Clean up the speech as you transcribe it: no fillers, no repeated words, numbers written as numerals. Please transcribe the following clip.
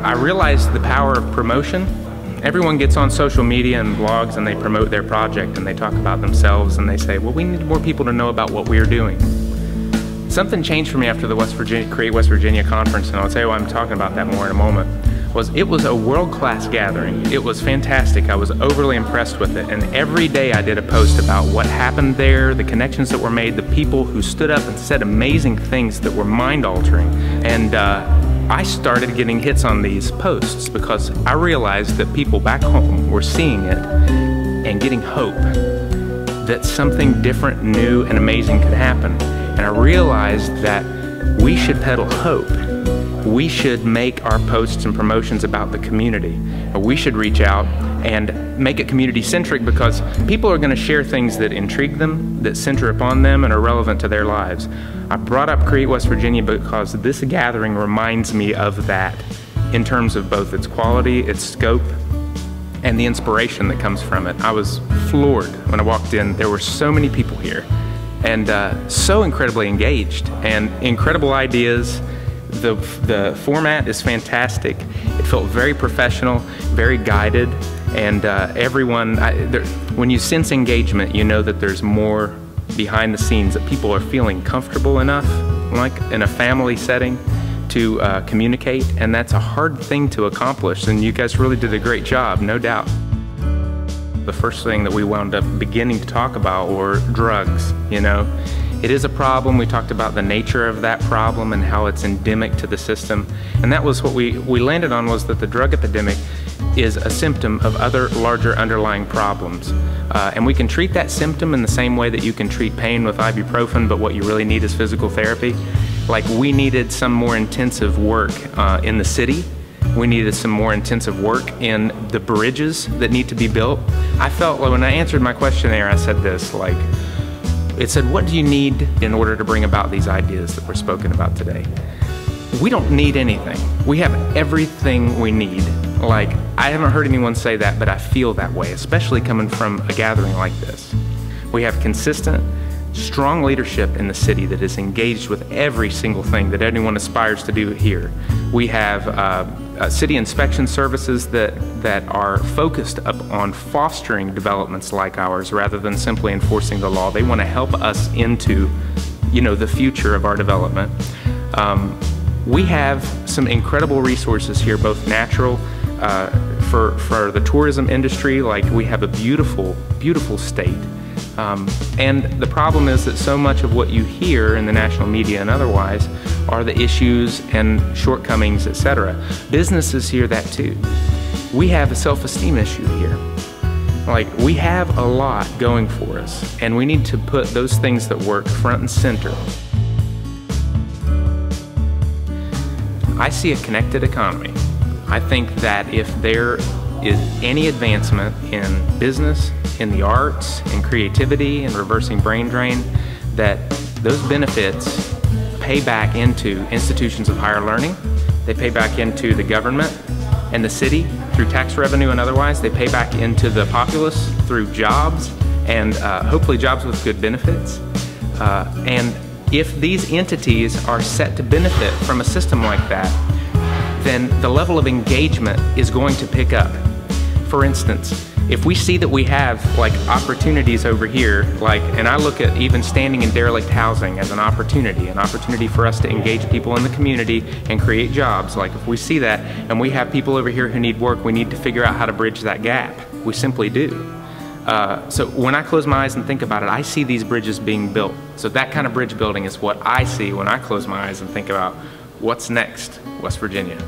I realized the power of promotion. Everyone gets on social media and blogs and they promote their project and they talk about themselves and they say, well, we need more people to know about what we're doing. Something changed for me after the Create West Virginia conference, and I'll tell you why I'm talking about that more in a moment. It was a world-class gathering. It was fantastic. I was overly impressed with it, and every day I did a post about what happened there, the connections that were made, the people who stood up and said amazing things that were mind-altering. And I started getting hits on these posts because I realized that people back home were seeing it and getting hope that something different, new, and amazing could happen. And I realized that we should peddle hope. We should make our posts and promotions about the community. We should reach out and make it community-centric because people are going to share things that intrigue them, that center upon them, and are relevant to their lives. I brought up Create West Virginia because this gathering reminds me of that in terms of both its quality, its scope, and the inspiration that comes from it. I was floored when I walked in. There were so many people here and so incredibly engaged and incredible ideas. The format is fantastic. It felt very professional, very guided, and when you sense engagement, you know that there's more behind the scenes, that people are feeling comfortable enough, like in a family setting, to communicate, and that's a hard thing to accomplish, and you guys really did a great job, no doubt. The first thing that we wound up beginning to talk about were drugs, you know. It is a problem. We talked about the nature of that problem and how it's endemic to the system. And that was what we landed on, was that the drug epidemic is a symptom of other larger underlying problems. And we can treat that symptom in the same way that you can treat pain with ibuprofen, but what you really need is physical therapy. Like, we needed some more intensive work in the city. We needed some more intensive work in the bridges that need to be built. I felt like when I answered my questionnaire, I said this, like, it said, what do you need in order to bring about these ideas that we're spoken about today? We don't need anything. We have everything we need. Like, I haven't heard anyone say that, but I feel that way, especially coming from a gathering like this. We have consistent, strong leadership in the city that is engaged with every single thing that anyone aspires to do here. We have city inspection services that are focused on fostering developments like ours rather than simply enforcing the law. They want to help us into, you know, the future of our development. We have some incredible resources here, both natural, for the tourism industry. Like, we have a beautiful, beautiful state. And the problem is that so much of what you hear in the national media and otherwise are the issues and shortcomings, etc. Businesses hear that too. We have a self-esteem issue here. Like, we have a lot going for us, and we need to put those things that work front and center. I see a connected economy. I think that if there is any advancement in business, in the arts, in creativity, in reversing brain drain, that those benefits pay back into institutions of higher learning. They pay back into the government and the city through tax revenue and otherwise. They pay back into the populace through jobs, and hopefully jobs with good benefits. And if these entities are set to benefit from a system like that, then the level of engagement is going to pick up. For instance, if we see that we have like opportunities over here, and I look at even standing in derelict housing as an opportunity for us to engage people in the community and create jobs. Like, if we see that and we have people over here who need work, we need to figure out how to bridge that gap. We simply do. So when I close my eyes and think about it, I see these bridges being built. So that kind of bridge building is what I see when I close my eyes and think about what's next, West Virginia.